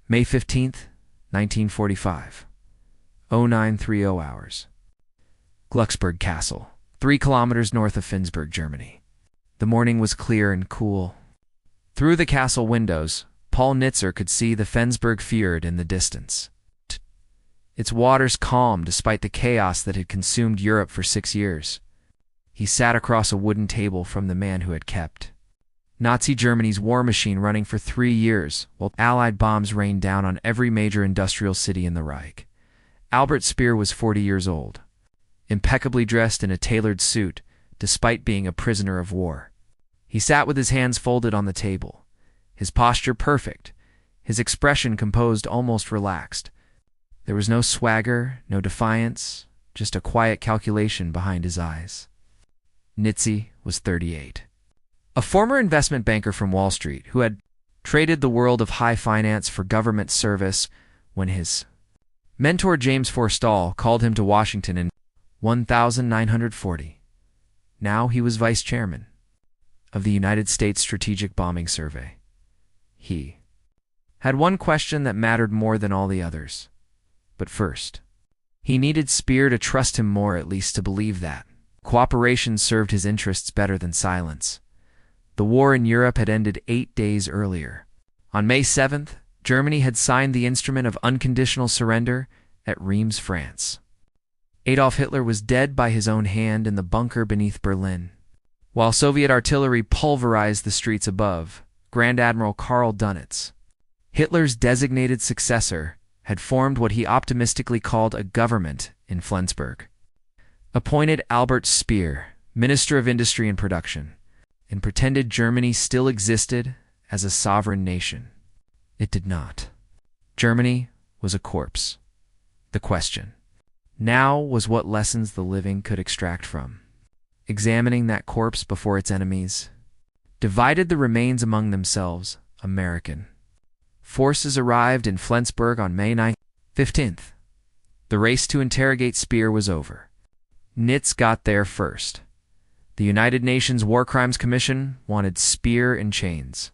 May 15th, 1945. 0930 hours. Glucksburg Castle, 3 kilometers north of Finnsburg, Germany. The morning was clear and cool. Through the castle windows, Paul Nitze could see the Finnsburg fjord in the distance. Its waters calm despite the chaos that had consumed Europe for 6 years. He sat across a wooden table from the man who had kept Nazi Germany's war machine running for 3 years, while Allied bombs rained down on every major industrial city in the Reich. Albert Speer was 40 years old, impeccably dressed in a tailored suit, despite being a prisoner of war. He sat with his hands folded on the table, his posture perfect, his expression composed, almost relaxed. There was no swagger, no defiance, just a quiet calculation behind his eyes. Nitze was 38. A former investment banker from Wall Street who had traded the world of high finance for government service when his mentor James Forstall called him to Washington in 1940. Now he was vice chairman of the United States Strategic Bombing Survey. He had one question that mattered more than all the others. But first, he needed Speer to trust him more, at least to believe that cooperation served his interests better than silence. The war in Europe had ended 8 days earlier. On May 7th, Germany had signed the instrument of unconditional surrender at Reims, France. Adolf Hitler was dead by his own hand in the bunker beneath Berlin. While Soviet artillery pulverized the streets above, Grand Admiral Karl Dönitz, Hitler's designated successor, had formed what he optimistically called a government in Flensburg. Appointed Albert Speer, Minister of Industry and Production, and pretended Germany still existed as a sovereign nation. It did not. Germany was a corpse. The question now was what lessons the living could extract from examining that corpse before its enemies divided the remains among themselves. American forces arrived in Flensburg on May 15th. The race to interrogate Speer was over. Nitze got there first. The United Nations War Crimes Commission wanted Speer in chains,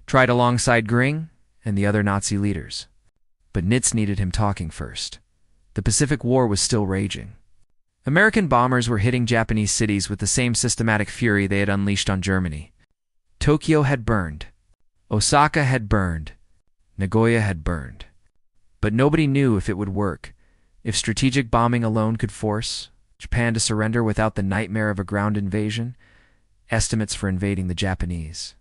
tried alongside Göring and the other Nazi leaders. But Nitze needed him talking first. The Pacific War was still raging. American bombers were hitting Japanese cities with the same systematic fury they had unleashed on Germany. Tokyo had burned. Osaka had burned. Nagoya had burned. But nobody knew if it would work, if strategic bombing alone could force Japan to surrender without the nightmare of a ground invasion. Estimates for invading the Japanese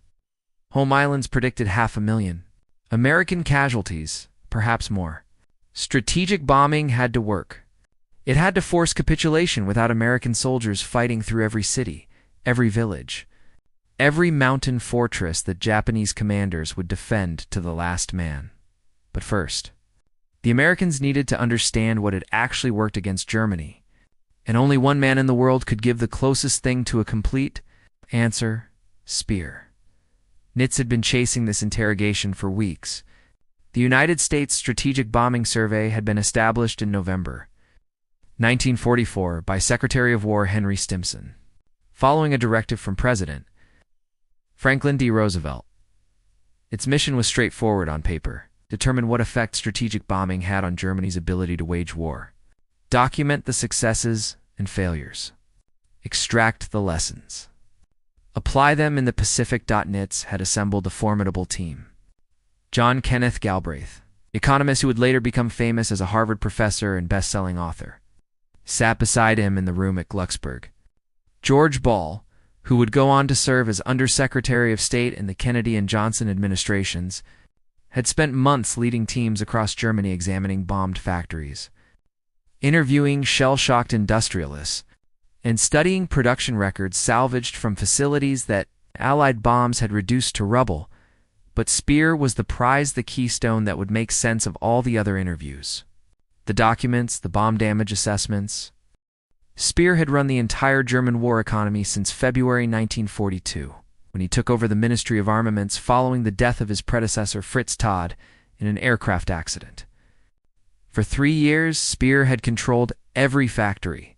home islands predicted 500,000. American casualties, perhaps more. Strategic bombing had to work. It had to force capitulation without American soldiers fighting through every city, every village, every mountain fortress that Japanese commanders would defend to the last man. But first, the Americans needed to understand what had actually worked against Germany. And only one man in the world could give the closest thing to a complete answer: Speer. Nitze had been chasing this interrogation for weeks. The United States Strategic Bombing Survey had been established in November 1944 by Secretary of War Henry Stimson, following a directive from President Franklin D. Roosevelt. Its mission was straightforward on paper: determine what effect strategic bombing had on Germany's ability to wage war. Document the successes and failures. Extract the lessons. Apply them in the Pacific. Nitze had assembled a formidable team. John Kenneth Galbraith, economist who would later become famous as a Harvard professor and best-selling author, sat beside him in the room at Glucksburg. George Ball, who would go on to serve as Undersecretary of State in the Kennedy and Johnson administrations, had spent months leading teams across Germany examining bombed factories, interviewing shell-shocked industrialists, and studying production records salvaged from facilities that Allied bombs had reduced to rubble. But Speer was the prize, the keystone that would make sense of all the other interviews. The documents, the bomb damage assessments. Speer had run the entire German war economy since February 1942, when he took over the Ministry of Armaments following the death of his predecessor Fritz Todd in an aircraft accident. For 3 years, Speer had controlled every factory,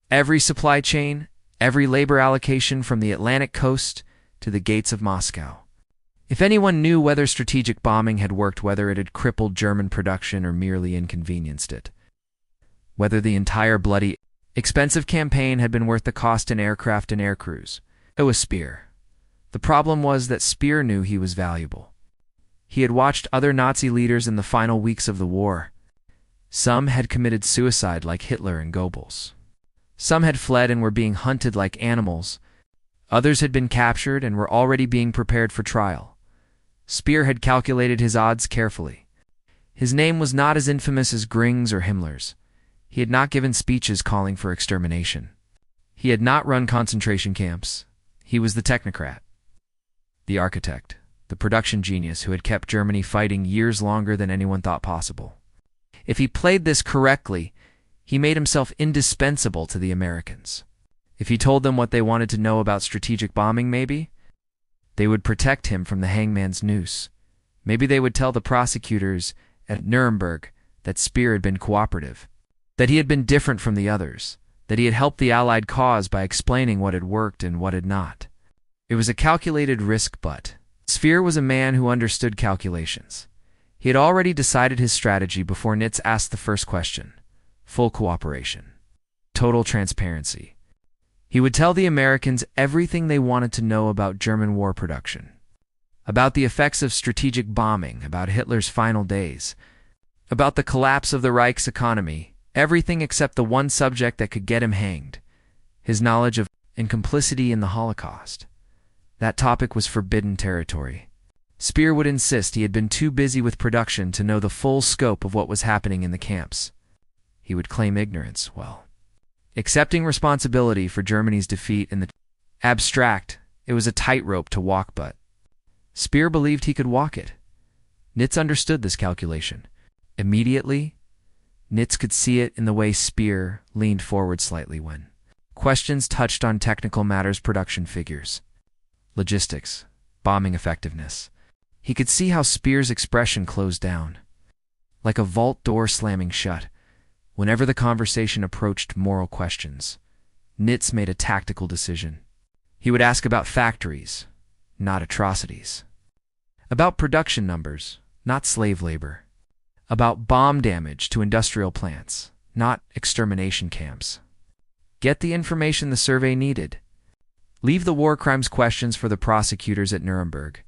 every supply chain, every labor allocation from the Atlantic coast to the gates of Moscow. If anyone knew whether strategic bombing had worked, whether it had crippled German production or merely inconvenienced it, whether the entire bloody, expensive campaign had been worth the cost in aircraft and aircrews, it was Speer. The problem was that Speer knew he was valuable. He had watched other Nazi leaders in the final weeks of the war. Some had committed suicide like Hitler and Goebbels. Some had fled and were being hunted like animals. Others had been captured and were already being prepared for trial. Speer had calculated his odds carefully. His name was not as infamous as Gring's or Himmler's. He had not given speeches calling for extermination. He had not run concentration camps. He was the technocrat, the architect, the production genius who had kept Germany fighting years longer than anyone thought possible. If he played this correctly, he made himself indispensable to the Americans. If he told them what they wanted to know about strategic bombing, maybe they would protect him from the hangman's noose. Maybe they would tell the prosecutors at Nuremberg that Speer had been cooperative, that he had been different from the others, that he had helped the Allied cause by explaining what had worked and what had not. It was a calculated risk, but Speer was a man who understood calculations. He had already decided his strategy before Nitze asked the first question. Full cooperation. Total transparency. He would tell the Americans everything they wanted to know about German war production, about the effects of strategic bombing, about Hitler's final days, about the collapse of the Reich's economy, everything except the one subject that could get him hanged, his knowledge of and complicity in the Holocaust. That topic was forbidden territory. Speer would insist he had been too busy with production to know the full scope of what was happening in the camps. He would claim ignorance, accepting responsibility for Germany's defeat in the abstract. It was a tightrope to walk, but Speer believed he could walk it. Nitze understood this calculation. Immediately, Nitze could see it in the way Speer leaned forward slightly when questions touched on technical matters, production figures, logistics, bombing effectiveness. He could see how Speer's expression closed down, like a vault door slamming shut. Whenever the conversation approached moral questions, Nitze made a tactical decision. He would ask about factories, not atrocities. About production numbers, not slave labor. About bomb damage to industrial plants, not extermination camps. Get the information the survey needed. Leave the war crimes questions for the prosecutors at Nuremberg,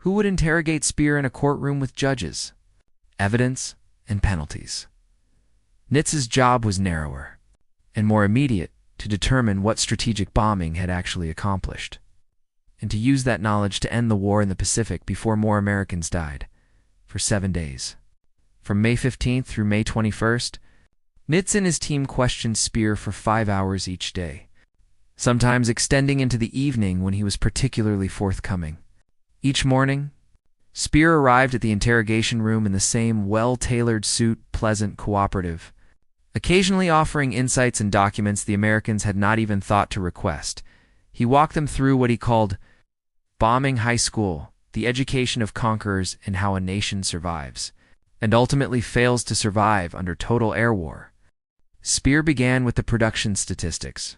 who would interrogate Speer in a courtroom with judges, evidence, and penalties. Nitze's job was narrower and more immediate, to determine what strategic bombing had actually accomplished, and to use that knowledge to end the war in the Pacific before more Americans died, for 7 days. From May 15th through May 21st, Nitze and his team questioned Speer for 5 hours each day, sometimes extending into the evening when he was particularly forthcoming. Each morning, Speer arrived at the interrogation room in the same well-tailored suit, pleasant, cooperative, occasionally offering insights and documents the Americans had not even thought to request. He walked them through what he called bombing high school, the education of conquerors and how a nation survives, and ultimately fails to survive under total air war. Speer began with the production statistics,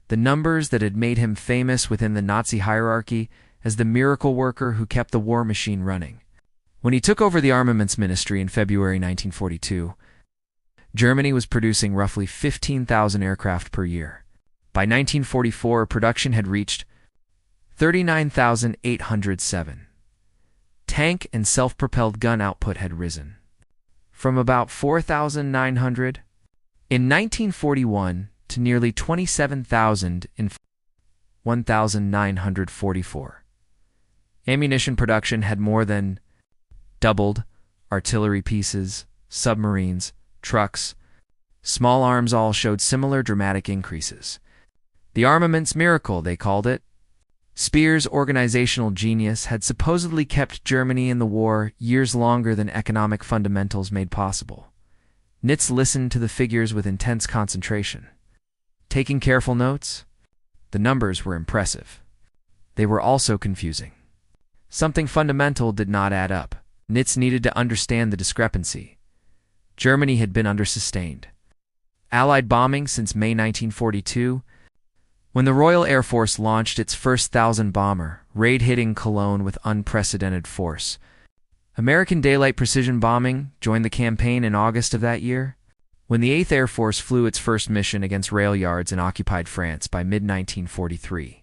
the numbers that had made him famous within the Nazi hierarchy as the miracle worker who kept the war machine running. When he took over the armaments ministry in February 1942, Germany was producing roughly 15,000 aircraft per year. By 1944, production had reached 39,807. Tank and self-propelled gun output had risen from about 4,900 in 1941 to nearly 27,000 in 1,944. Ammunition production had more than doubled. Artillery pieces, submarines, trucks, small arms all showed similar dramatic increases. The armaments miracle, they called it. Speer's organizational genius had supposedly kept Germany in the war years longer than economic fundamentals made possible. Nitze listened to the figures with intense concentration, taking careful notes. The numbers were impressive. They were also confusing. Something fundamental did not add up. Nitze needed to understand the discrepancy. Germany had been undersustained. Allied bombing since May 1942 When the Royal Air Force launched its first 1,000 bomber, raid hitting Cologne with unprecedented force. American daylight precision bombing joined the campaign in August of that year, when the 8th Air Force flew its first mission against rail yards in occupied France by mid-1943.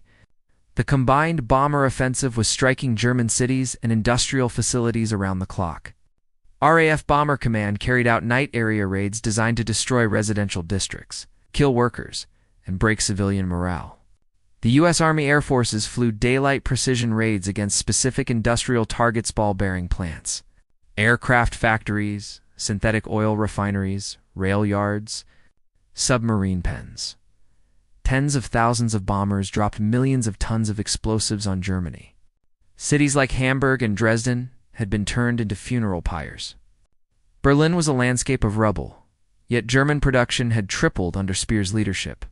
The combined bomber offensive was striking German cities and industrial facilities around the clock. RAF Bomber Command carried out night area raids designed to destroy residential districts, kill workers, and break civilian morale. The U.S. Army Air Forces flew daylight precision raids against specific industrial targets, ball-bearing plants, aircraft factories, synthetic oil refineries, rail yards, submarine pens. Tens of thousands of bombers dropped millions of tons of explosives on Germany. Cities like Hamburg and Dresden had been turned into funeral pyres. Berlin was a landscape of rubble, yet German production had tripled under Speer's leadership.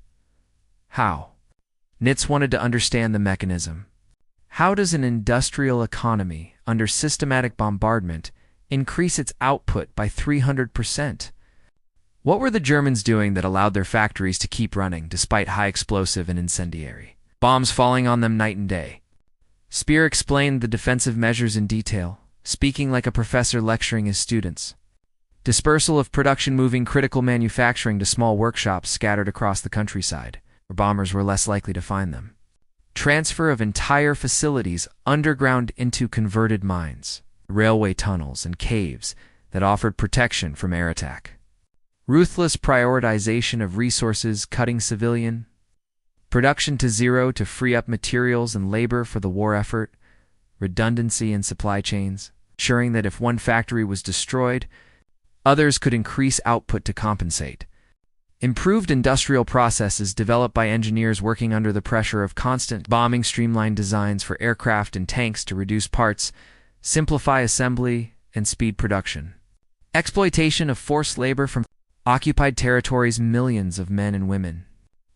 How? Nitze wanted to understand the mechanism. How does an industrial economy, under systematic bombardment, increase its output by 300%? What were the Germans doing that allowed their factories to keep running despite high explosive and incendiary bombs falling on them night and day? Speer explained the defensive measures in detail, speaking like a professor lecturing his students. Dispersal of production, moving critical manufacturing to small workshops scattered across the countryside, where bombers were less likely to find them. Transfer of entire facilities underground into converted mines, railway tunnels, and caves that offered protection from air attack. Ruthless prioritization of resources, cutting civilian production to zero to free up materials and labor for the war effort. Redundancy in supply chains, ensuring that if one factory was destroyed, others could increase output to compensate. Improved industrial processes developed by engineers working under the pressure of constant bombing, streamlined designs for aircraft and tanks to reduce parts, simplify assembly, and speed production. Exploitation of forced labor from occupied territories, millions of men and women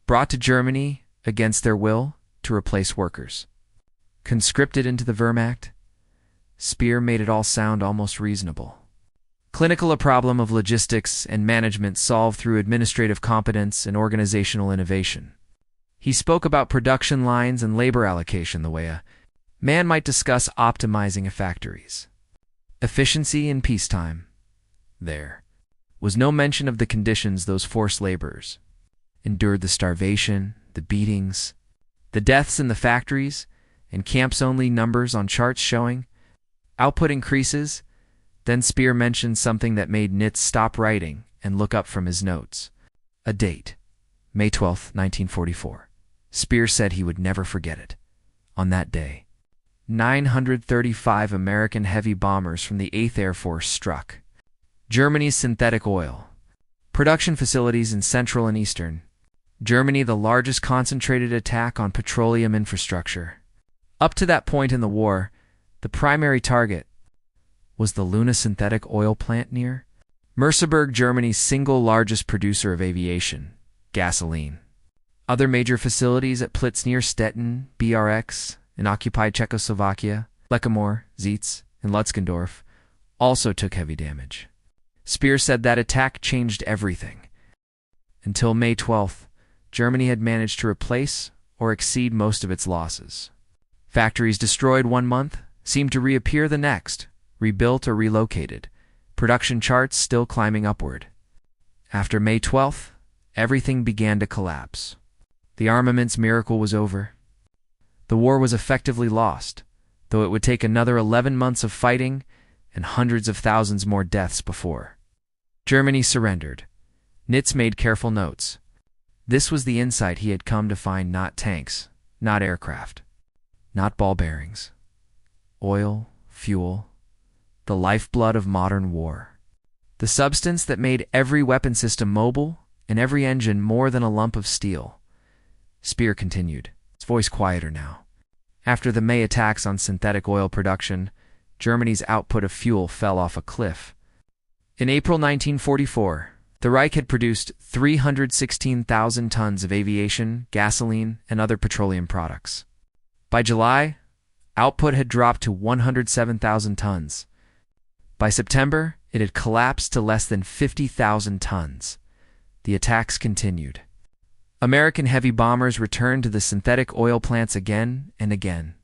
brought to Germany against their will to replace workers. Conscripted into the Wehrmacht, Speer made it all sound almost reasonable. Clinical, a problem of logistics and management solved through administrative competence and organizational innovation. He spoke about production lines and labor allocation the way a man might discuss optimizing a factory's efficiency in peacetime. There was no mention of the conditions those forced laborers endured: the starvation, the beatings, the deaths in the factories, and camps. Only numbers on charts showing output increases. Then Speer mentioned something that made Nitze stop writing and look up from his notes. A date, May 12, 1944. Speer said he would never forget it. On that day, 935 American heavy bombers from the 8th Air Force struck Germany's synthetic oil production facilities in Central and Eastern Germany, the largest concentrated attack on petroleum infrastructure. Up to that point in the war, the primary target was the Luna synthetic oil plant near Merseburg, Germany's single largest producer of aviation gasoline. Other major facilities at Plitz near Stettin, BRX, in occupied Czechoslovakia, Lekomor, Zeitz, and Lutzkendorf also took heavy damage. Speer said that attack changed everything. Until May 12th, Germany had managed to replace or exceed most of its losses. Factories destroyed one month seemed to reappear the next, rebuilt or relocated, production charts still climbing upward. After May 12th, everything began to collapse. The armaments miracle was over. The war was effectively lost, though it would take another 11 months of fighting and hundreds of thousands more deaths before Germany surrendered. Nitze made careful notes. This was the insight he had come to find: not tanks, not aircraft, not ball bearings. Oil, fuel, the lifeblood of modern war. The substance that made every weapon system mobile and every engine more than a lump of steel. Speer continued, his voice quieter now. After the May attacks on synthetic oil production, Germany's output of fuel fell off a cliff. In April 1944, the Reich had produced 316,000 tons of aviation, gasoline, and other petroleum products. By July, output had dropped to 107,000 tons. By September, it had collapsed to less than 50,000 tons. The attacks continued. American heavy bombers returned to the synthetic oil plants again and again.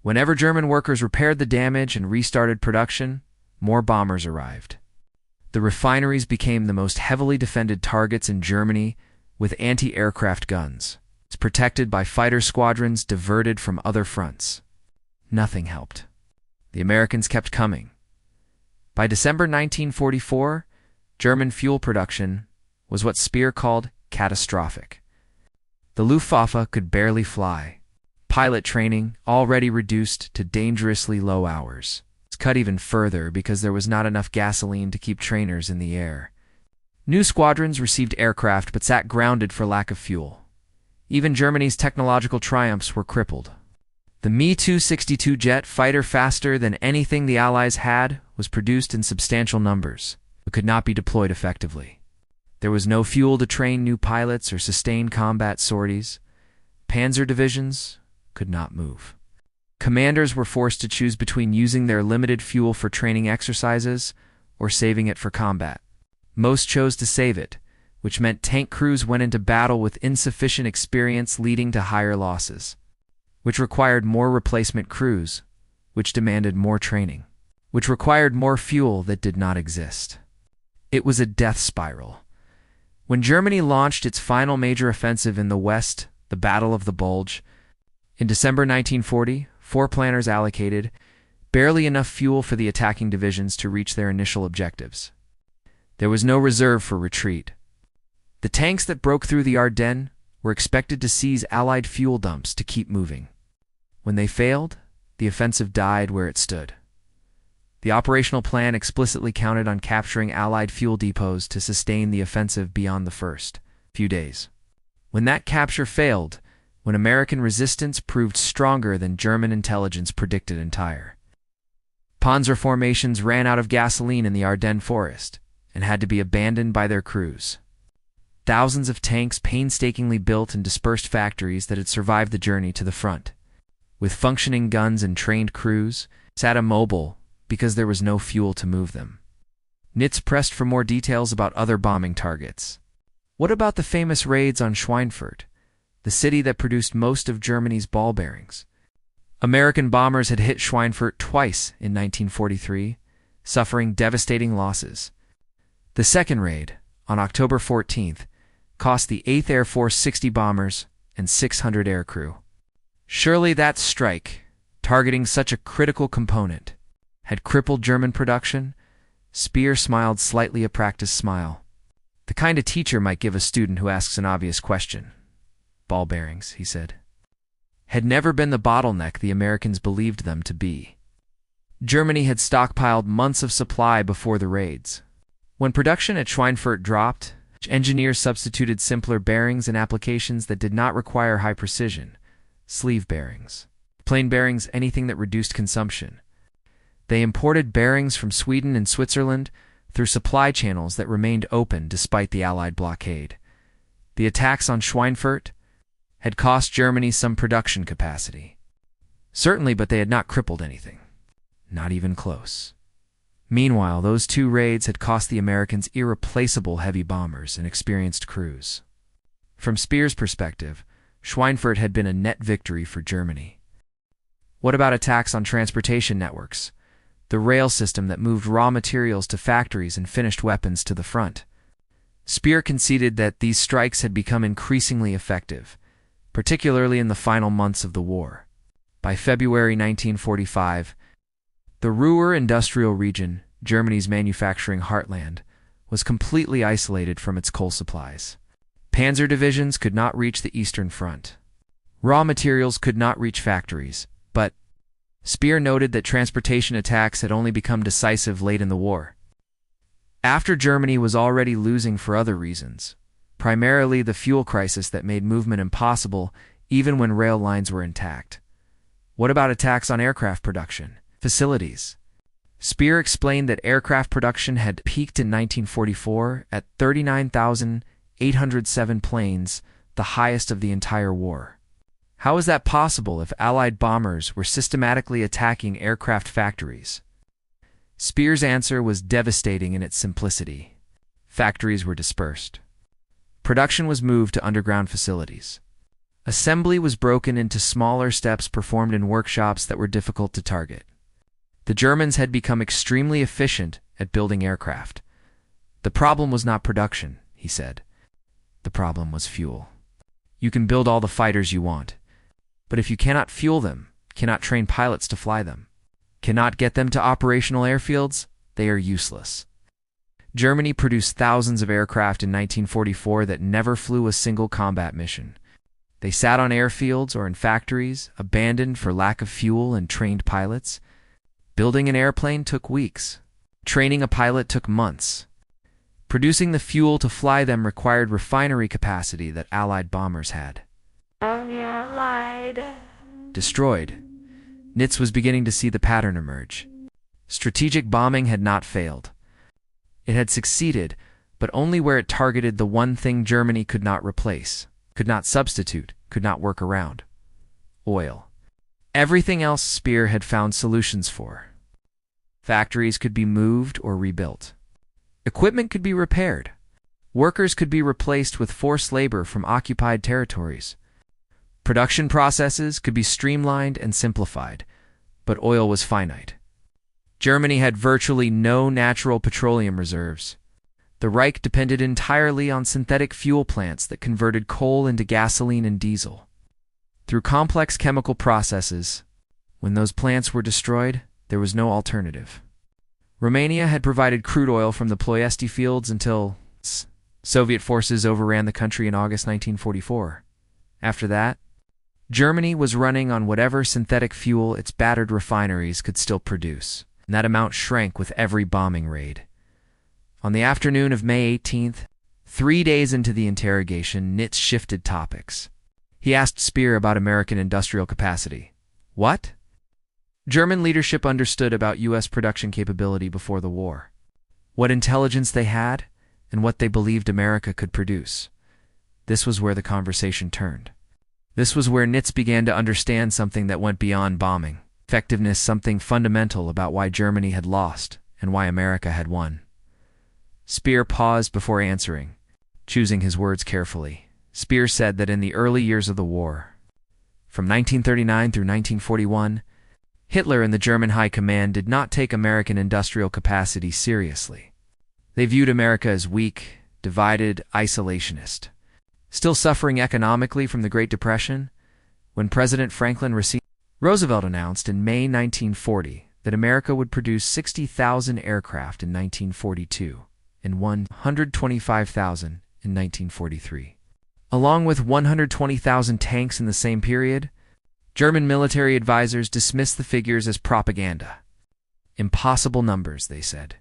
Whenever German workers repaired the damage and restarted production, more bombers arrived. The refineries became the most heavily defended targets in Germany, with anti-aircraft guns, protected by fighter squadrons diverted from other fronts. Nothing helped. The Americans kept coming. By December 1944, German fuel production was what Speer called catastrophic. The Luftwaffe could barely fly. Pilot training, already reduced to dangerously low hours, was cut even further because there was not enough gasoline to keep trainers in the air. New squadrons received aircraft but sat grounded for lack of fuel. Even Germany's technological triumphs were crippled. The Me-262 jet fighter, faster than anything the Allies had, was produced in substantial numbers, but could not be deployed effectively. There was no fuel to train new pilots or sustain combat sorties. Panzer divisions could not move. Commanders were forced to choose between using their limited fuel for training exercises or saving it for combat. Most chose to save it, which meant tank crews went into battle with insufficient experience, leading to higher losses, which required more replacement crews, which demanded more training, which required more fuel that did not exist. It was a death spiral. When Germany launched its final major offensive in the West, the Battle of the Bulge, in December 1940, 4 planners allocated barely enough fuel for the attacking divisions to reach their initial objectives. There was no reserve for retreat. The tanks that broke through the Ardennes were expected to seize Allied fuel dumps to keep moving. When they failed, the offensive died where it stood. The operational plan explicitly counted on capturing Allied fuel depots to sustain the offensive beyond the first few days. When that capture failed, when American resistance proved stronger than German intelligence predicted entire, Panzer formations ran out of gasoline in the Ardennes forest and had to be abandoned by their crews. Thousands of tanks painstakingly built in dispersed factories that had survived the journey to the front, with functioning guns and trained crews, sat immobile because there was no fuel to move them. Nitze pressed for more details about other bombing targets. What about the famous raids on Schweinfurt, the city that produced most of Germany's ball bearings? American bombers had hit Schweinfurt twice in 1943, suffering devastating losses. The second raid, on October 14th, cost the 8th Air Force 60 bombers and 600 aircrew. Surely that strike, targeting such a critical component, had crippled German production? Speer smiled slightly a practiced smile. The kind a teacher might give a student who asks an obvious question. Ball bearings, he said, had never been the bottleneck the Americans believed them to be. Germany had stockpiled months of supply before the raids. When production at Schweinfurt dropped, engineers substituted simpler bearings and applications that did not require high precision. Sleeve bearings, plain bearings, anything that reduced consumption. They imported bearings from Sweden and Switzerland through supply channels that remained open despite the Allied blockade. The attacks on Schweinfurt had cost Germany some production capacity. Certainly, but they had not crippled anything. Not even close. Meanwhile, those 2 raids had cost the Americans irreplaceable heavy bombers and experienced crews. From Speer's perspective, Schweinfurt had been a net victory for Germany. What about attacks on transportation networks, the rail system that moved raw materials to factories and finished weapons to the front? Speer conceded that these strikes had become increasingly effective, particularly in the final months of the war. By February 1945, the Ruhr industrial region, Germany's manufacturing heartland, was completely isolated from its coal supplies. Panzer divisions could not reach the Eastern Front. Raw materials could not reach factories, but Speer noted that transportation attacks had only become decisive late in the war, after Germany was already losing for other reasons, primarily the fuel crisis that made movement impossible even when rail lines were intact. What about attacks on aircraft production facilities? Speer explained that aircraft production had peaked in 1944 at 39,807 planes, the highest of the entire war. How is that possible if Allied bombers were systematically attacking aircraft factories? Speer's answer was devastating in its simplicity. Factories were dispersed. Production was moved to underground facilities. Assembly was broken into smaller steps performed in workshops that were difficult to target. The Germans had become extremely efficient at building aircraft. The problem was not production, he said. The problem was fuel. You can build all the fighters you want, but if you cannot fuel them, cannot train pilots to fly them, cannot get them to operational airfields, they are useless. Germany produced thousands of aircraft in 1944 that never flew a single combat mission. They sat on airfields or in factories, abandoned for lack of fuel and trained pilots. Building an airplane took weeks. Training a pilot took months. Producing the fuel to fly them required refinery capacity that Allied bombers had. Destroyed. Nitze was beginning to see the pattern emerge. Strategic bombing had not failed. It had succeeded, but only where it targeted the one thing Germany could not replace, could not substitute, could not work around: oil. Everything else Speer had found solutions for. Factories could be moved or rebuilt. Equipment could be repaired. Workers could be replaced with forced labor from occupied territories. Production processes could be streamlined and simplified, but oil was finite. Germany had virtually no natural petroleum reserves. The Reich depended entirely on synthetic fuel plants that converted coal into gasoline and diesel. Through complex chemical processes, when those plants were destroyed, there was no alternative. Romania had provided crude oil from the Ploiesti fields until Soviet forces overran the country in August 1944. After that, Germany was running on whatever synthetic fuel its battered refineries could still produce, and that amount shrank with every bombing raid. On the afternoon of May 18th, 3 days into the interrogation, Nitze shifted topics. He asked Speer about American industrial capacity. What? German leadership understood about U.S. production capability before the war, what intelligence they had, and what they believed America could produce. This was where the conversation turned. This was where Nitze began to understand something that went beyond bombing, effectiveness, something fundamental about why Germany had lost and why America had won. Speer paused before answering, choosing his words carefully. Speer said that in the early years of the war, from 1939 through 1941, Hitler and the German High Command did not take American industrial capacity seriously. They viewed America as weak, divided, isolationist. Still suffering economically from the Great Depression, when President Franklin Roosevelt announced in May 1940 that America would produce 60,000 aircraft in 1942 and 125,000 in 1943. Along with 120,000 tanks in the same period, German military advisors dismissed the figures as propaganda. Impossible numbers, they said.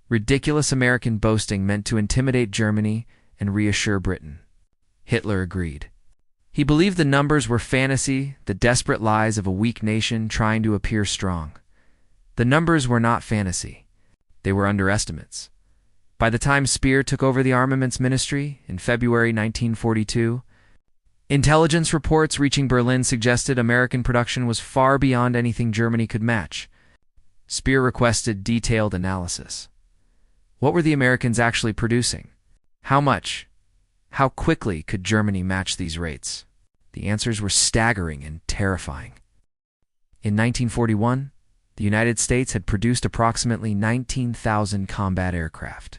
Ridiculous American boasting meant to intimidate Germany and reassure Britain. Hitler agreed. He believed the numbers were fantasy, the desperate lies of a weak nation trying to appear strong. The numbers were not fantasy. They were underestimates. By the time Speer took over the armaments ministry in February 1942, intelligence reports reaching Berlin suggested American production was far beyond anything Germany could match. Speer requested detailed analysis. What were the Americans actually producing? How much? How quickly could Germany match these rates? The answers were staggering and terrifying. In 1941, the United States had produced approximately 19,000 combat aircraft.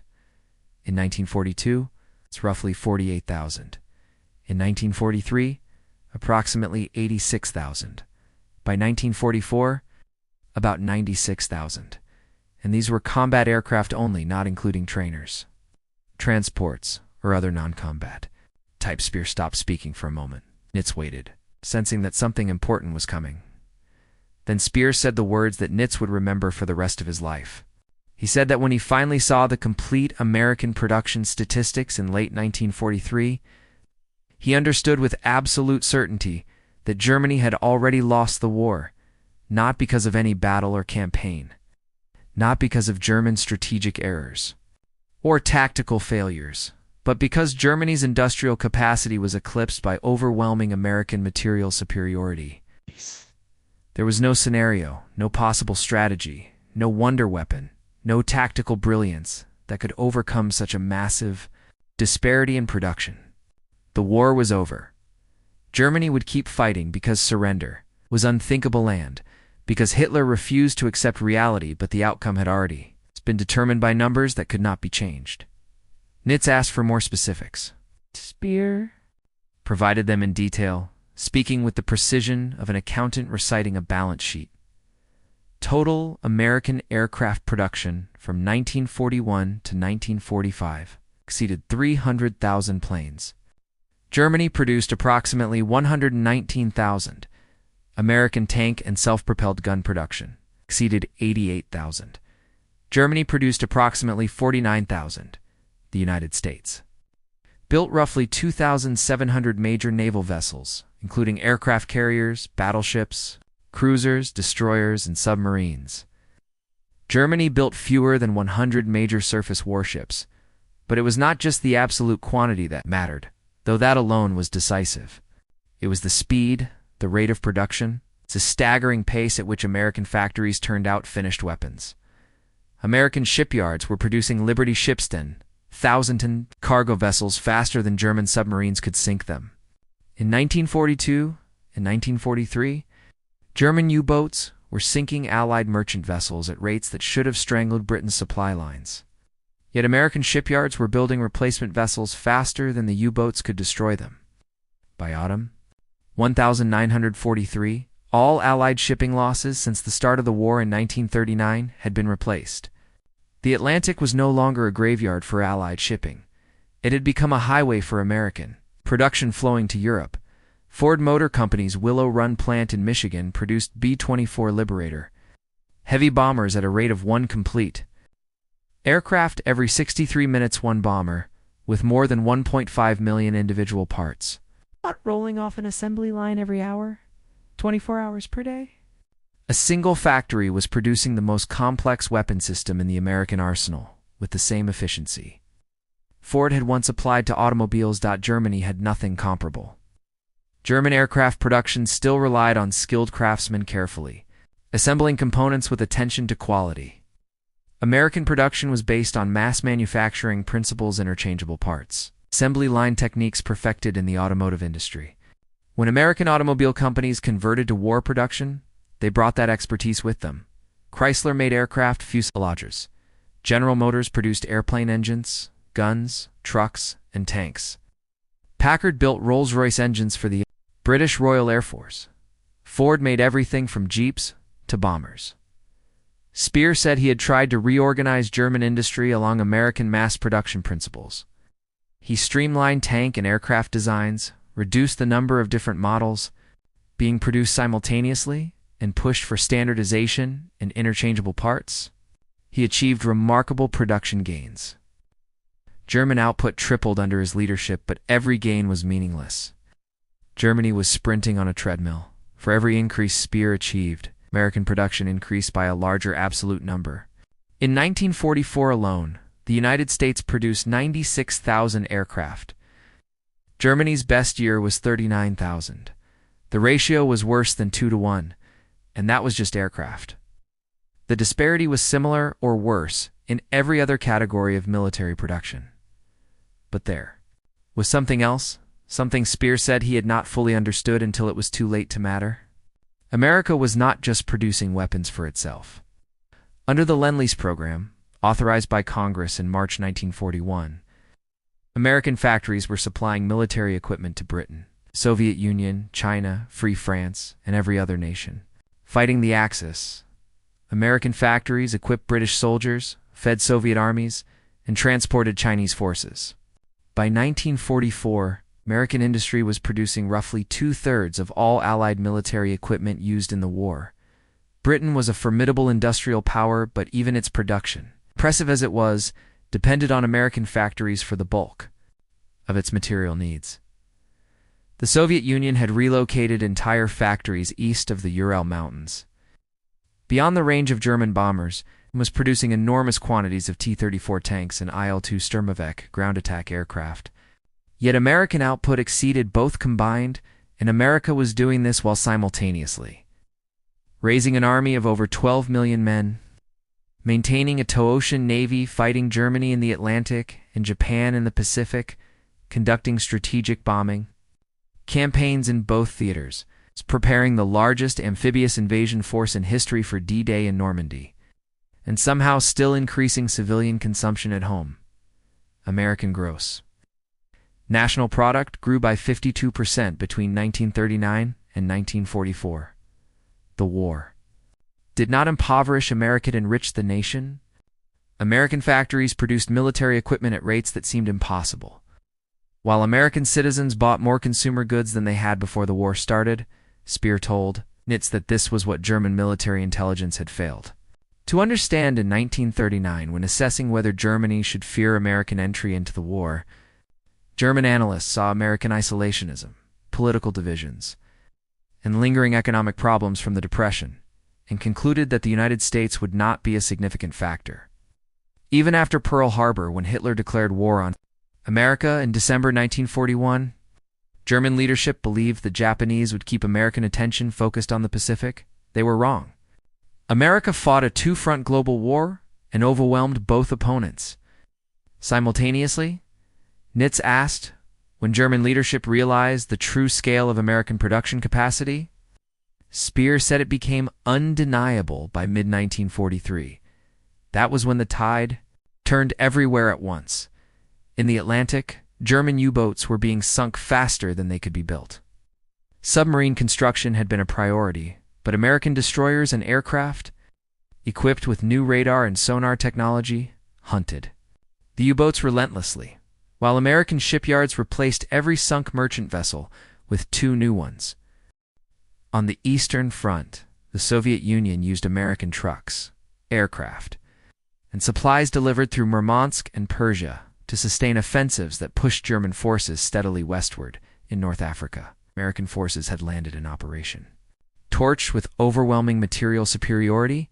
In 1942, it's roughly 48,000. In 1943, approximately 86,000. By 1944, about 96,000. And these were combat aircraft only, not including trainers. Transports, or other non-combat type. Speer stopped speaking for a moment. Nitze waited, sensing that something important was coming. Then Speer said the words that Nitze would remember for the rest of his life. He said that when he finally saw the complete American production statistics in late 1943, he understood with absolute certainty that Germany had already lost the war, not because of any battle or campaign, not because of German strategic errors or tactical failures, but because Germany's industrial capacity was eclipsed by overwhelming American material superiority. There was no scenario, no possible strategy, no wonder weapon, no tactical brilliance that could overcome such a massive, Disparity in production. The war was over. Germany would keep fighting because surrender was unthinkable land, because Hitler refused to accept reality, but the outcome had already been determined by numbers that could not be changed. Nitze asked for more specifics. Speer Provided them in detail, speaking with the precision of an accountant reciting a balance sheet. Total American aircraft production from 1941 to 1945 exceeded 300,000 planes. Germany produced approximately 119,000. American tank and self-propelled gun production exceeded 88,000. Germany produced approximately 49,000. The United States built roughly 2,700 major naval vessels, including aircraft carriers, battleships, cruisers, destroyers, and submarines. Germany built fewer than 100 major surface warships, but it was not just the absolute quantity that mattered, though that alone was decisive. It was the speed, the rate of production. It's a staggering pace at which American factories turned out finished weapons. American shipyards were producing Liberty ships 10,000-ton cargo vessels faster than German submarines could sink them. In 1942 and 1943, German U-boats were sinking Allied merchant vessels at rates that should have strangled Britain's supply lines. Yet American shipyards were building replacement vessels faster than the U-boats could destroy them. By autumn 1943, all Allied shipping losses since the start of the war in 1939 had been replaced. The Atlantic was no longer a graveyard for Allied shipping. It had become a highway for American production flowing to Europe. Ford Motor Company's Willow Run plant in Michigan produced B-24 Liberator heavy bombers at a rate of one complete aircraft every 63 minutes, one bomber, with more than 1.5 million individual parts. not rolling off an assembly line every hour, 24 hours per day. A single factory was producing the most complex weapon system in the American arsenal, with the same efficiency. Ford had once applied to automobiles. Germany had nothing comparable. German aircraft production still relied on skilled craftsmen carefully, assembling components with attention to quality. American production was based on mass manufacturing principles, interchangeable parts, assembly line techniques perfected in the automotive industry. When American automobile companies converted to war production, they brought that expertise with them. Chrysler made aircraft fuselages. General Motors produced airplane engines, guns, trucks, and tanks. Packard built Rolls-Royce engines for the British Royal Air Force. Ford made everything from jeeps to bombers. Speer said he had tried to reorganize German industry along American mass production principles. He streamlined tank and aircraft designs, reduced the number of different models being produced simultaneously, and pushed for standardization and interchangeable parts. He achieved remarkable production gains. German output tripled under his leadership, but every gain was meaningless. Germany was sprinting on a treadmill. For every increase Speer achieved, American production increased by a larger absolute number. In 1944 alone, the United States produced 96,000 aircraft. Germany's best year was 39,000. The ratio was worse than 2-to-1, and that was just aircraft. The disparity was similar or worse in every other category of military production. But there was something else, something Speer said he had not fully understood until it was too late to matter. America was not just producing weapons for itself. Under the Lend-Lease program, authorized by Congress in March 1941, American factories were supplying military equipment to Britain, Soviet Union, China, Free France, and every other nation. Fighting the Axis, American factories equipped British soldiers, fed Soviet armies, and transported Chinese forces. By 1944, American industry was producing roughly 2/3 of all Allied military equipment used in the war. Britain was a formidable industrial power, but even its production, impressive as it was, depended on American factories for the bulk of its material needs. The Soviet Union had relocated entire factories east of the Ural Mountains, beyond the range of German bombers, and was producing enormous quantities of T-34 tanks and Il-2 Sturmovik ground attack aircraft. Yet American output exceeded both combined, and America was doing this while simultaneously raising an army of over 12 million men. maintaining a two-ocean navy, fighting Germany in the Atlantic and Japan in the Pacific, conducting strategic bombing campaigns in both theaters, preparing the largest amphibious invasion force in history for D-Day in Normandy, and somehow still increasing civilian consumption at home. American gross national product grew by 52% between 1939 and 1944. The war did not impoverish America, it enriched the nation. American factories produced military equipment at rates that seemed impossible. While American citizens bought more consumer goods than they had before the war started, Speer told Nitze that this was what German military intelligence had failed to understand in 1939 when assessing whether Germany should fear American entry into the war. German analysts saw American isolationism, political divisions, and lingering economic problems from the Depression, and concluded that the United States would not be a significant factor. Even after Pearl Harbor, when Hitler declared war on America in December 1941, German leadership believed the Japanese would keep American attention focused on the Pacific. They were wrong. America fought a two-front global war and overwhelmed both opponents simultaneously. Nitze asked, when German leadership realized the true scale of American production capacity? Speer said it became undeniable by mid-1943. That was when the tide turned everywhere at once. In the Atlantic, German U-boats were being sunk faster than they could be built. Submarine construction had been a priority, but American destroyers and aircraft, equipped with new radar and sonar technology, hunted the U-boats relentlessly, while American shipyards replaced every sunk merchant vessel with two new ones. On the Eastern Front, the Soviet Union used American trucks, aircraft, and supplies delivered through Murmansk and Persia to sustain offensives that pushed German forces steadily westward in North Africa. American forces had landed in Operation Torch with overwhelming material superiority,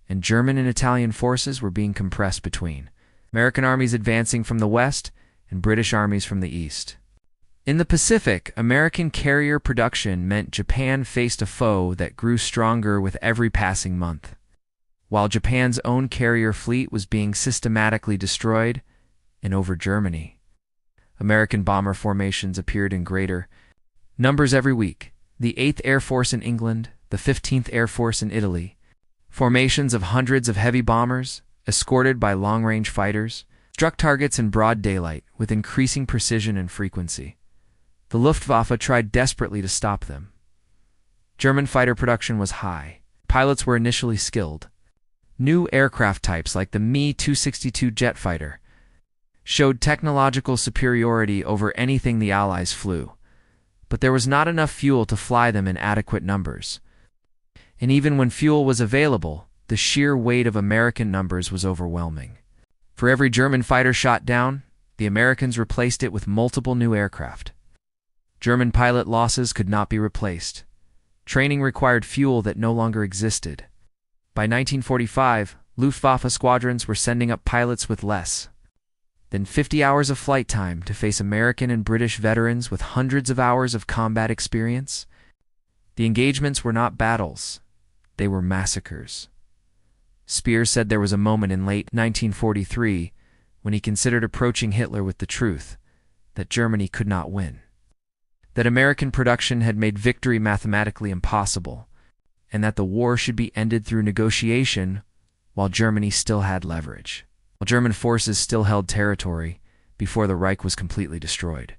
and German and Italian forces were being compressed between American armies advancing from the west and British armies from the east. In the Pacific, American carrier production meant Japan faced a foe that grew stronger with every passing month. While Japan's own carrier fleet was being systematically destroyed, and over Germany, American bomber formations appeared in greater numbers every week. The 8th Air Force in England, the 15th Air Force in Italy, formations of hundreds of heavy bombers, escorted by long-range fighters, struck targets in broad daylight with increasing precision and frequency. The Luftwaffe tried desperately to stop them. German fighter production was high. Pilots were initially skilled. New aircraft types like the Me-262 jet fighter showed technological superiority over anything the Allies flew, but there was not enough fuel to fly them in adequate numbers. And even when fuel was available, the sheer weight of American numbers was overwhelming. For every German fighter shot down, the Americans replaced it with multiple new aircraft. German pilot losses could not be replaced. Training required fuel that no longer existed. By 1945, Luftwaffe squadrons were sending up pilots with less than 50 hours of flight time to face American and British veterans with hundreds of hours of combat experience. The engagements were not battles, they were massacres. Speer said there was a moment in late 1943 when he considered approaching Hitler with the truth that Germany could not win, that American production had made victory mathematically impossible, and that the war should be ended through negotiation while Germany still had leverage, while German forces still held territory before the Reich was completely destroyed.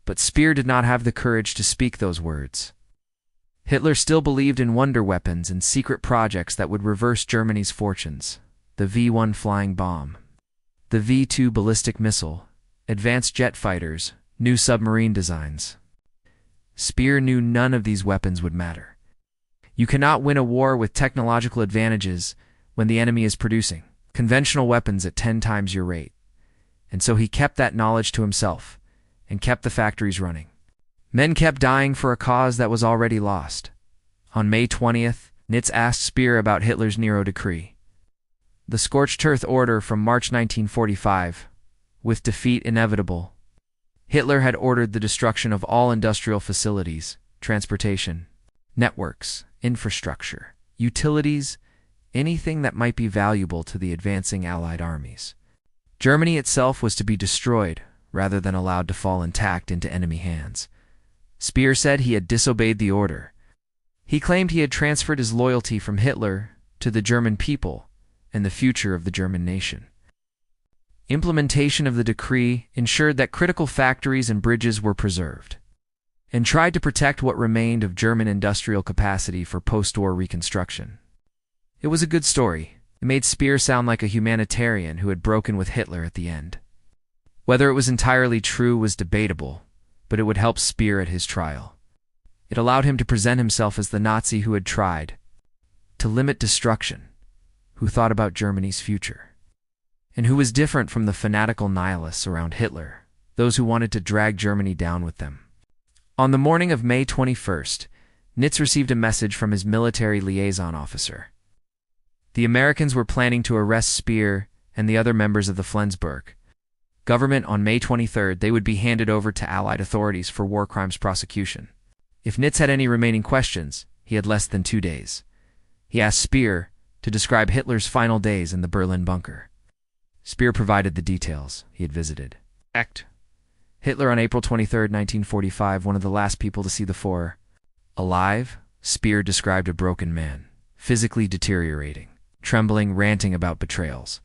But Speer did not have the courage to speak those words. Hitler still believed in wonder weapons and secret projects that would reverse Germany's fortunes: the V-1 flying bomb, the V-2 ballistic missile, advanced jet fighters, new submarine designs. Speer knew none of these weapons would matter. You cannot win a war with technological advantages when the enemy is producing conventional weapons at 10 times your rate. And so he kept that knowledge to himself and kept the factories running. Men kept dying for a cause that was already lost. On May 20th, Nitze asked Speer about Hitler's Nero Decree, the scorched earth order from March 1945. With defeat inevitable, Hitler had ordered the destruction of all industrial facilities, transportation, networks, infrastructure, utilities, anything that might be valuable to the advancing Allied armies. Germany itself was to be destroyed, rather than allowed to fall intact into enemy hands. Speer said he had disobeyed the order. He claimed he had transferred his loyalty from Hitler to the German people and the future of the German nation. Implementation of the decree ensured that critical factories and bridges were preserved, and tried to protect what remained of German industrial capacity for post-war reconstruction. It was a good story. It made Speer sound like a humanitarian who had broken with Hitler at the end. Whether it was entirely true was debatable, but it would help Speer at his trial. It allowed him to present himself as the Nazi who had tried to limit destruction, who thought about Germany's future, and who was different from the fanatical nihilists around Hitler, those who wanted to drag Germany down with them. On the morning of May 21st, Nitze received a message from his military liaison officer. The Americans were planning to arrest Speer and the other members of the Flensburg government on May 23rd. They would be handed over to Allied authorities for war crimes prosecution. If Nitze had any remaining questions, he had less than 2 days. He asked Speer to describe Hitler's final days in the Berlin bunker. Speer provided the details. He had visited Hitler on April 23, 1945, one of the last people to see the Führer alive. Speer described a broken man, physically deteriorating, trembling, ranting about betrayals,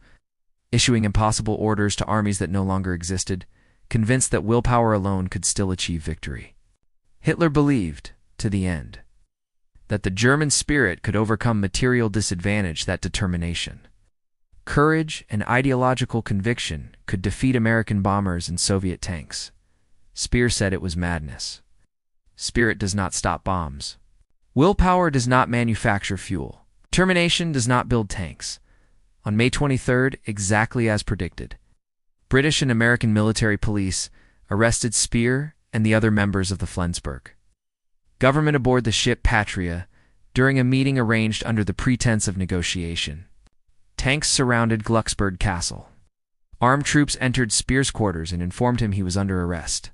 issuing impossible orders to armies that no longer existed, convinced that willpower alone could still achieve victory. Hitler believed, to the end, that the German spirit could overcome material disadvantage, that determination, courage, and ideological conviction could defeat American bombers and Soviet tanks. Speer said it was madness. Spirit does not stop bombs. Willpower does not manufacture fuel. Determination does not build tanks. On May 23rd, exactly as predicted, British and American military police arrested Speer and the other members of the Flensburg government aboard the ship Patria during a meeting arranged under the pretense of negotiation. Tanks surrounded Glucksburg Castle. Armed troops entered Speer's quarters and informed him he was under arrest.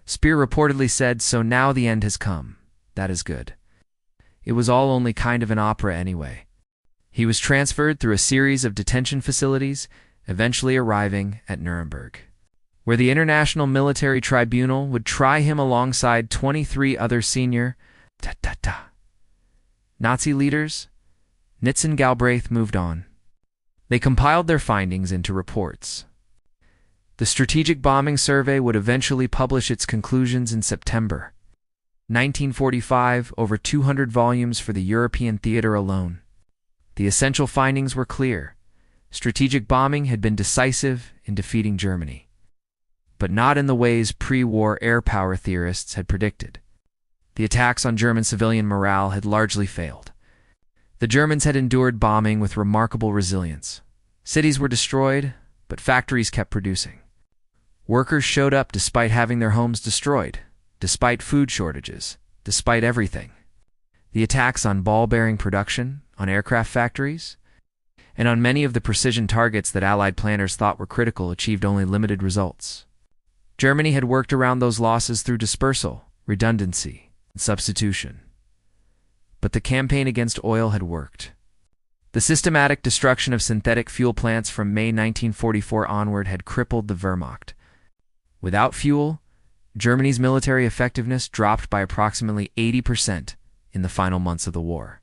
Speer reportedly said, "So now the end has come. That is good. It was all only kind of an opera anyway." He was transferred through a series of detention facilities, eventually arriving at Nuremberg, where the International Military Tribunal would try him alongside 23 other senior Nazi leaders. Nitze and Galbraith moved on. They compiled their findings into reports. The Strategic Bombing Survey would eventually publish its conclusions in September 1945, over 200 volumes for the European theater alone. The essential findings were clear. Strategic bombing had been decisive in defeating Germany, but not in the ways pre-war air power theorists had predicted. The attacks on German civilian morale had largely failed. The Germans had endured bombing with remarkable resilience. Cities were destroyed, but factories kept producing. Workers showed up despite having their homes destroyed, despite food shortages, despite everything. The attacks on ball-bearing production, on aircraft factories, and on many of the precision targets that Allied planners thought were critical achieved only limited results. Germany had worked around those losses through dispersal, redundancy, and substitution. But the campaign against oil had worked. The systematic destruction of synthetic fuel plants from May 1944 onward had crippled the Wehrmacht. Without fuel, Germany's military effectiveness dropped by approximately 80% in the final months of the war.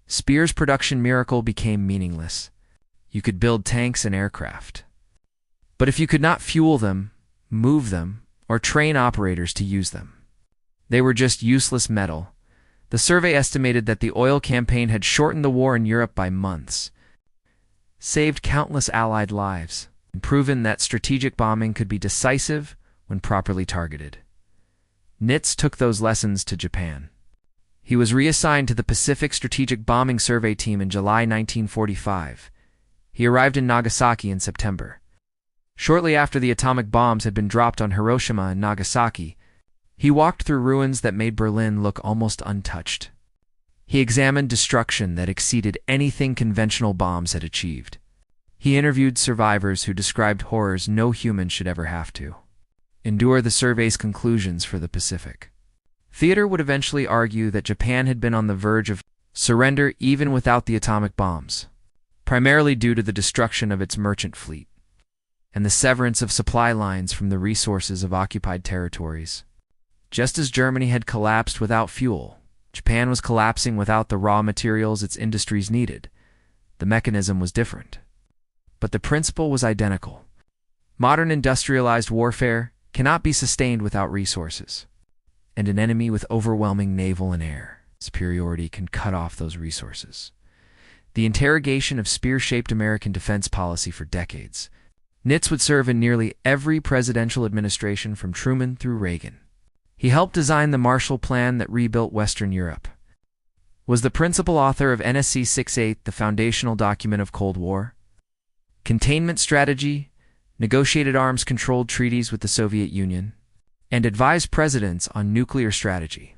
Speer's production miracle became meaningless. You could build tanks and aircraft, but if you could not fuel them, move them, or train operators to use them, they were just useless metal. The survey estimated that the oil campaign had shortened the war in Europe by months, saved countless Allied lives, and proven that strategic bombing could be decisive when properly targeted. Nitze took those lessons to Japan. He was reassigned to the Pacific Strategic Bombing Survey Team in July 1945. He arrived in Nagasaki in September. Shortly after the atomic bombs had been dropped on Hiroshima and Nagasaki, he walked through ruins that made Berlin look almost untouched. He examined destruction that exceeded anything conventional bombs had achieved. He interviewed survivors who described horrors no human should ever have to endure. The survey's conclusions for the Pacific theater would eventually argue that Japan had been on the verge of surrender even without the atomic bombs, primarily due to the destruction of its merchant fleet and the severance of supply lines from the resources of occupied territories. Just as Germany had collapsed without fuel, Japan was collapsing without the raw materials its industries needed. The mechanism was different, but the principle was identical. Modern industrialized warfare cannot be sustained without resources, and an enemy with overwhelming naval and air superiority can cut off those resources. The interrogation of Speer shaped American defense policy for decades. Nitze would serve in nearly every presidential administration from Truman through Reagan. He helped design the Marshall Plan that rebuilt Western Europe, was the principal author of NSC 68, the foundational document of Cold War, containment strategy, negotiated arms-controlled treaties with the Soviet Union, and advised presidents on nuclear strategy.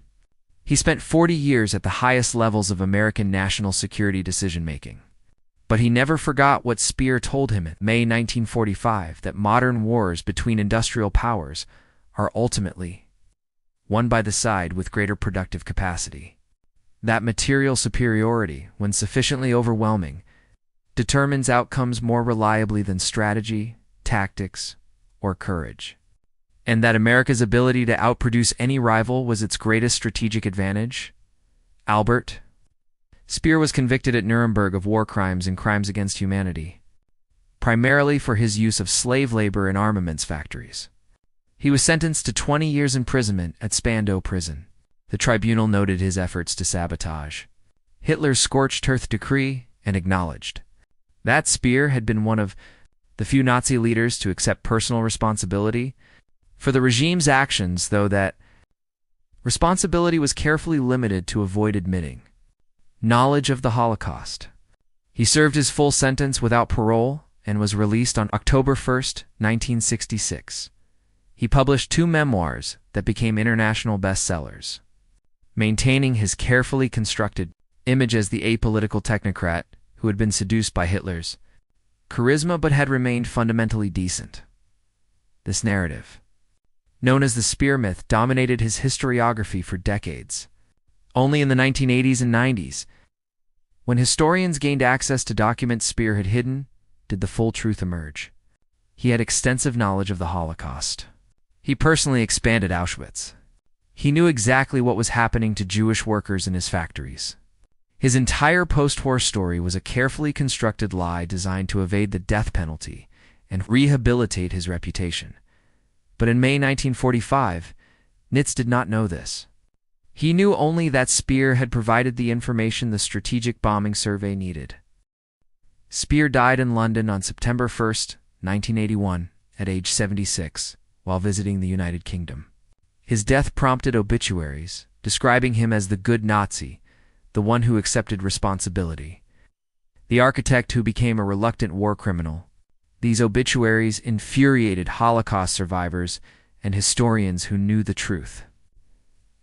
He spent 40 years at the highest levels of American national security decision-making. But he never forgot what Speer told him in May 1945, that modern wars between industrial powers are ultimately won by the side with greater productive capacity. That material superiority, when sufficiently overwhelming, determines outcomes more reliably than strategy, tactics, or courage. And that America's ability to outproduce any rival was its greatest strategic advantage. Albert Speer was convicted at Nuremberg of war crimes and crimes against humanity, primarily for his use of slave labor in armaments factories. He was sentenced to 20 years imprisonment at Spandau prison. The tribunal noted his efforts to sabotage Hitler's scorched earth decree and acknowledged that Speer had been one of the few Nazi leaders to accept personal responsibility for the regime's actions, though that responsibility was carefully limited to avoid admitting knowledge of the Holocaust. He served his full sentence without parole and was released on October 1, 1966. He published 2 memoirs that became international bestsellers, maintaining his carefully constructed image as the apolitical technocrat who had been seduced by Hitler's charisma but had remained fundamentally decent. This narrative, known as the Speer myth, dominated his historiography for decades. Only in the 1980s and 90s, when historians gained access to documents Speer had hidden, did the full truth emerge. He had extensive knowledge of the Holocaust. He personally expanded Auschwitz. He knew exactly what was happening to Jewish workers in his factories. His entire post-war story was a carefully constructed lie designed to evade the death penalty and rehabilitate his reputation. But in May 1945, Nitze did not know this. He knew only that Speer had provided the information the Strategic Bombing Survey needed. Speer died in London on September 1, 1981, at age 76, while visiting the United Kingdom. His death prompted obituaries, describing him as the good Nazi, the one who accepted responsibility, the architect who became a reluctant war criminal. These obituaries infuriated Holocaust survivors and historians who knew the truth.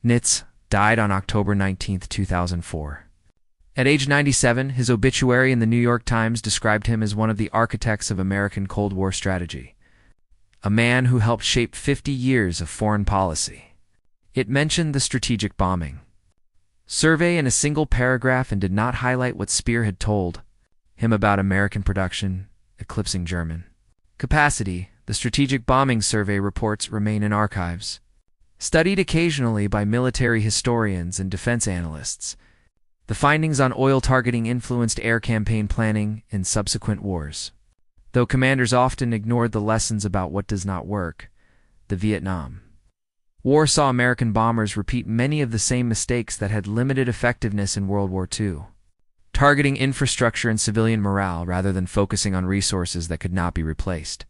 Nitze died on October 19, 2004. At age 97, his obituary in the New York Times described him as one of the architects of American Cold War strategy, a man who helped shape 50 years of foreign policy. It mentioned the strategic bombing survey in a single paragraph and did not highlight what Speer had told him about American production eclipsing German capacity. The strategic bombing survey reports remain in archives, studied occasionally by military historians and defense analysts. The findings on oil targeting influenced air campaign planning in subsequent wars. Though commanders often ignored the lessons about what does not work, the Vietnam War saw American bombers repeat many of the same mistakes that had limited effectiveness in World War II, targeting infrastructure and civilian morale rather than focusing on resources that could not be replaced.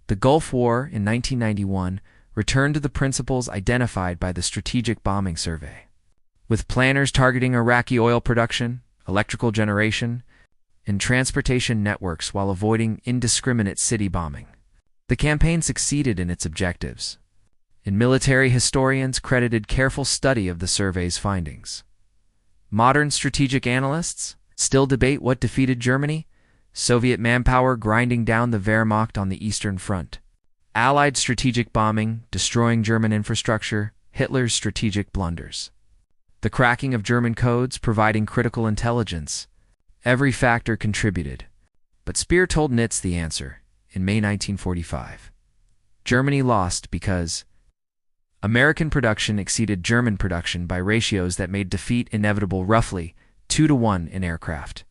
The Gulf War in 1991 returned to the principles identified by the Strategic Bombing Survey, with planners targeting Iraqi oil production, electrical generation, and transportation networks while avoiding indiscriminate city bombing. The campaign succeeded in its objectives, and military historians credited careful study of the survey's findings. Modern strategic analysts still debate what defeated Germany: Soviet manpower grinding down the Wehrmacht on the Eastern Front, Allied strategic bombing destroying German infrastructure, Hitler's strategic blunders. The cracking of German codes providing critical intelligence. Every factor contributed. But Speer told Nitze the answer in May 1945. Germany lost because American production exceeded German production by ratios that made defeat inevitable, roughly 2-to-1 in aircraft,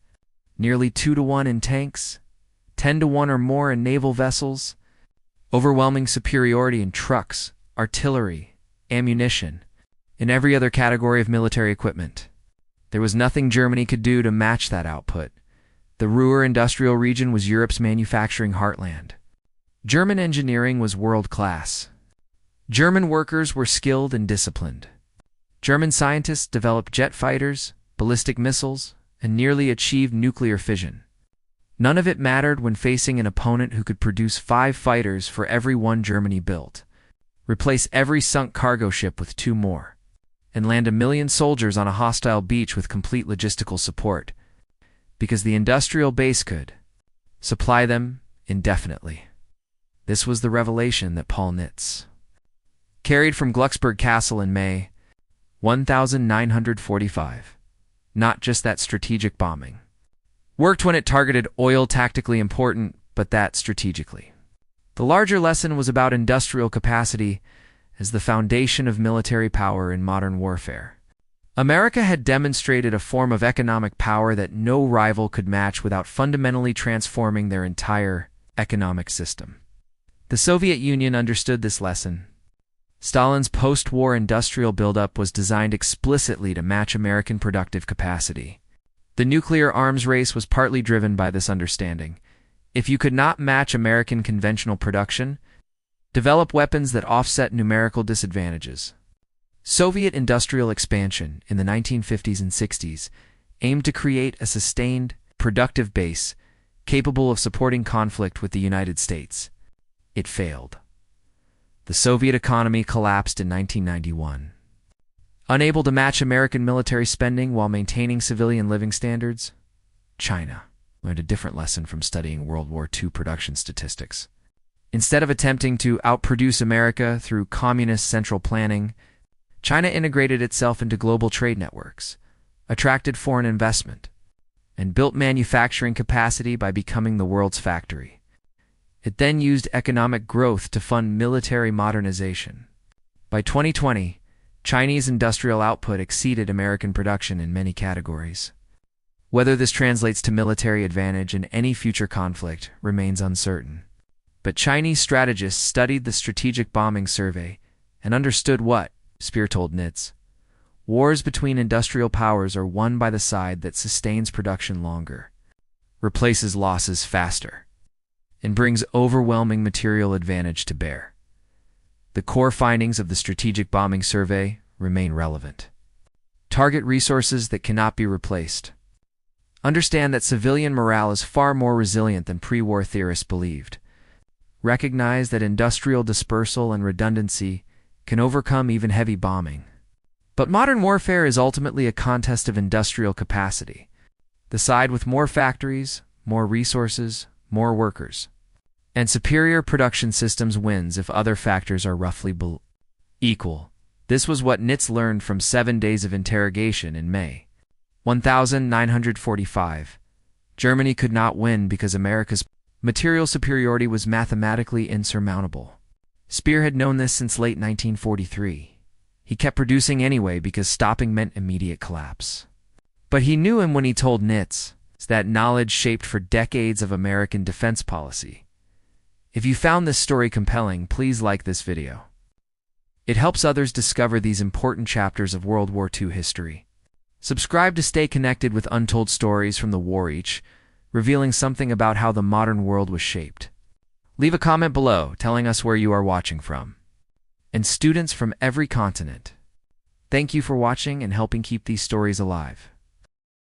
nearly 2-to-1 in tanks, 10-to-1 or more in naval vessels, overwhelming superiority in trucks, artillery, ammunition, in every other category of military equipment. There was nothing Germany could do to match that output. The Ruhr industrial region was Europe's manufacturing heartland. German engineering was world-class. German workers were skilled and disciplined. German scientists developed jet fighters, ballistic missiles, and nearly achieved nuclear fission. None of it mattered when facing an opponent who could produce 5 fighters for every one Germany built, replace every sunk cargo ship with 2 more, and land 1 million soldiers on a hostile beach with complete logistical support, because the industrial base could supply them indefinitely. This was the revelation that Paul Nitze carried from Glucksburg Castle in May 1945. Not just that strategic bombing worked when it targeted oil, tactically important, but that strategically. The larger lesson was about industrial capacity as the foundation of military power in modern warfare. America had demonstrated a form of economic power that no rival could match without fundamentally transforming their entire economic system. The Soviet Union understood this lesson. Stalin's post-war industrial buildup was designed explicitly to match American productive capacity. The nuclear arms race was partly driven by this understanding. If you could not match American conventional production, develop weapons that offset numerical disadvantages. Soviet industrial expansion in the 1950s and 60s aimed to create a sustained, productive base capable of supporting conflict with the United States. It failed. The Soviet economy collapsed in 1991. Unable to match American military spending while maintaining civilian living standards, China learned a different lesson from studying World War II production statistics. Instead of attempting to outproduce America through communist central planning, China integrated itself into global trade networks, attracted foreign investment, and built manufacturing capacity by becoming the world's factory. It then used economic growth to fund military modernization. By 2020, Chinese industrial output exceeded American production in many categories. Whether this translates to military advantage in any future conflict remains uncertain. But Chinese strategists studied the Strategic Bombing Survey and understood what, Speer told Nitze, wars between industrial powers are won by the side that sustains production longer, replaces losses faster, and brings overwhelming material advantage to bear. The core findings of the Strategic Bombing Survey remain relevant. Target resources that cannot be replaced. Understand that civilian morale is far more resilient than pre-war theorists believed. Recognize that industrial dispersal and redundancy can overcome even heavy bombing. But modern warfare is ultimately a contest of industrial capacity. The side with more factories, more resources, more workers, and superior production systems wins if other factors are roughly equal. This was what Nitze learned from 7 days of interrogation in May 1945. Germany could not win because America's material superiority was mathematically insurmountable. Speer had known this since late 1943. He kept producing anyway because stopping meant immediate collapse. But he knew him when he told Nitze that knowledge shaped for decades of American defense policy. If you found this story compelling, please like this video. It helps others discover these important chapters of World War II history. Subscribe to stay connected with untold stories from the war, each revealing something about how the modern world was shaped. Leave a comment below telling us where you are watching from. And students from every continent, thank you for watching and helping keep these stories alive.